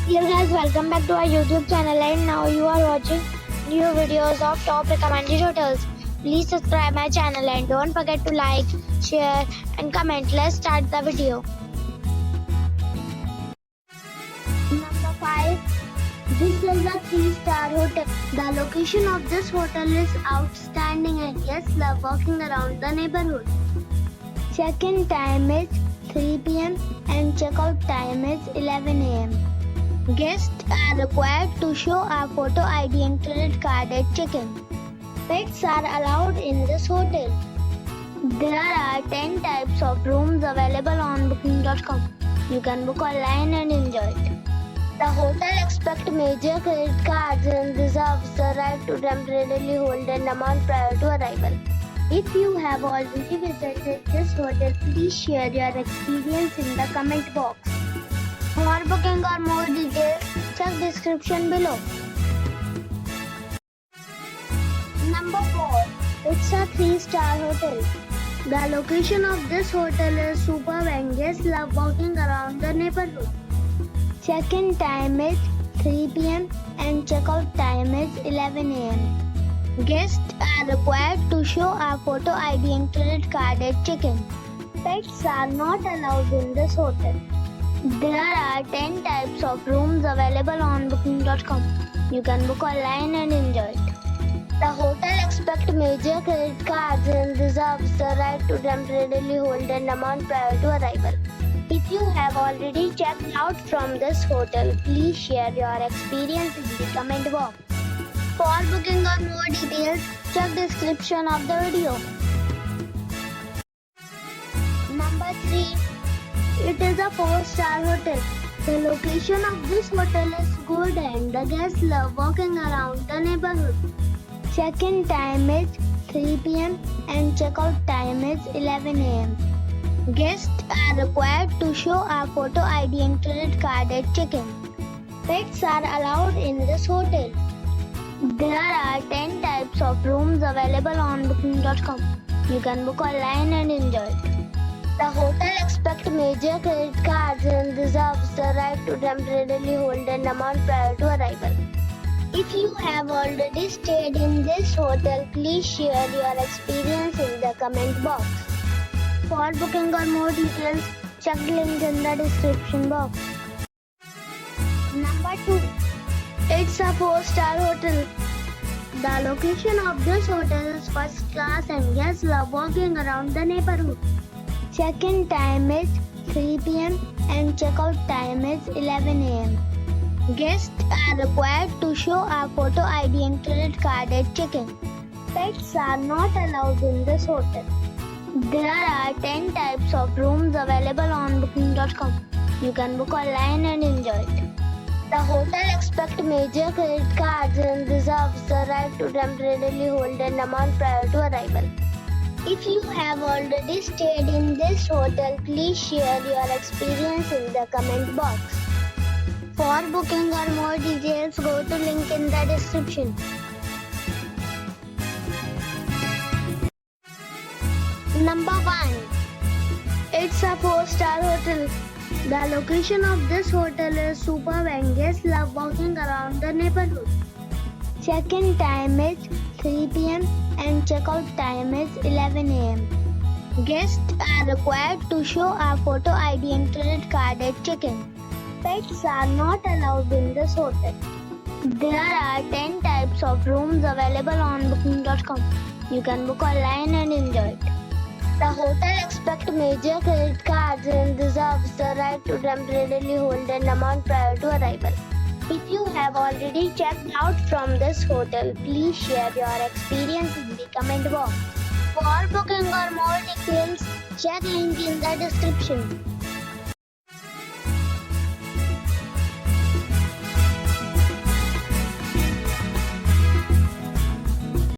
Dear guys, welcome back to our YouTube channel, and now you are watching new videos of top recommended hotels. Please subscribe my channel and don't forget to like, share and comment. Let's start the video. Number 5. This is a 3-star hotel. The location of this hotel is outstanding and guests love walking around the neighborhood. Check-in time is 3 p.m. and check-out time is 11 a.m. Guests are required to show a photo ID and credit card at check-in. Pets are allowed in this hotel. There are 10 types of rooms available on booking.com. You can book online and enjoy it. The hotel accepts major credit cards and reserves the right to temporarily hold an amount prior to arrival. If you have already visited this hotel, please share your experience in the comment box. For booking or more details, check description below. Number 4. It's a 3-star hotel. The location of this hotel is superb and guests love walking around the neighborhood. Check-in time is 3 p.m. and check-out time is 11 a.m. Guests are required to show a photo ID and credit card at check-in. Pets are not allowed in this hotel. There are 10 types of rooms available on booking.com. You can book online and enjoy it. The hotel accepts major credit cards and reserves the right to temporarily hold an amount prior to arrival. If you have already checked out from this hotel, please share your experience in the comment box. For booking or more details, check description of the video. Number 3. It is a 4-star hotel. The location of this hotel is good and the guests love walking around the neighborhood. Check-in time is 3 p.m. and check-out time is 11 a.m. Guests are required to show a photo ID and credit card at check-in. Pets are allowed in this hotel. There are 10 types of rooms available on booking.com. You can book online and enjoy it. The hotel accepts major credit cards and reserves the right to temporarily hold an amount prior to arrival. If you have already stayed in this hotel, please share your experience in the comment box. For booking or more details, check the link in the description box. Number 2. It's a 4-star hotel. The location of this hotel is first class and guests love walking around the neighborhood. Check-in time is 3 p.m. and check-out time is 11 a.m. Guests are required to show a photo ID and credit card at check-in. Pets are not allowed in this hotel. There are 10 types of rooms available on booking.com. You can book online and enjoy it. The hotel accepts major credit cards and reserves the right to temporarily hold an amount prior to arrival. If you have already stayed in this hotel, please share your experience in the comment box. For booking or more details, go to link in the description. Number 1. It's a 4-star hotel. The location of this hotel is superb and guests love walking around the neighborhood. Check-in time is 3 p.m. and check-out time is 11 a.m. Guests are required to show a photo ID and credit card at check-in. Pets are not allowed in this hotel. There are 10 types of rooms available on booking.com. You can book online and enjoy it. The hotel accepts major credit cards and reserves the right to temporarily hold an amount prior to arrival. If you have already checked out from this hotel, please share your experience in the comment box. For booking or more details, check link in the description.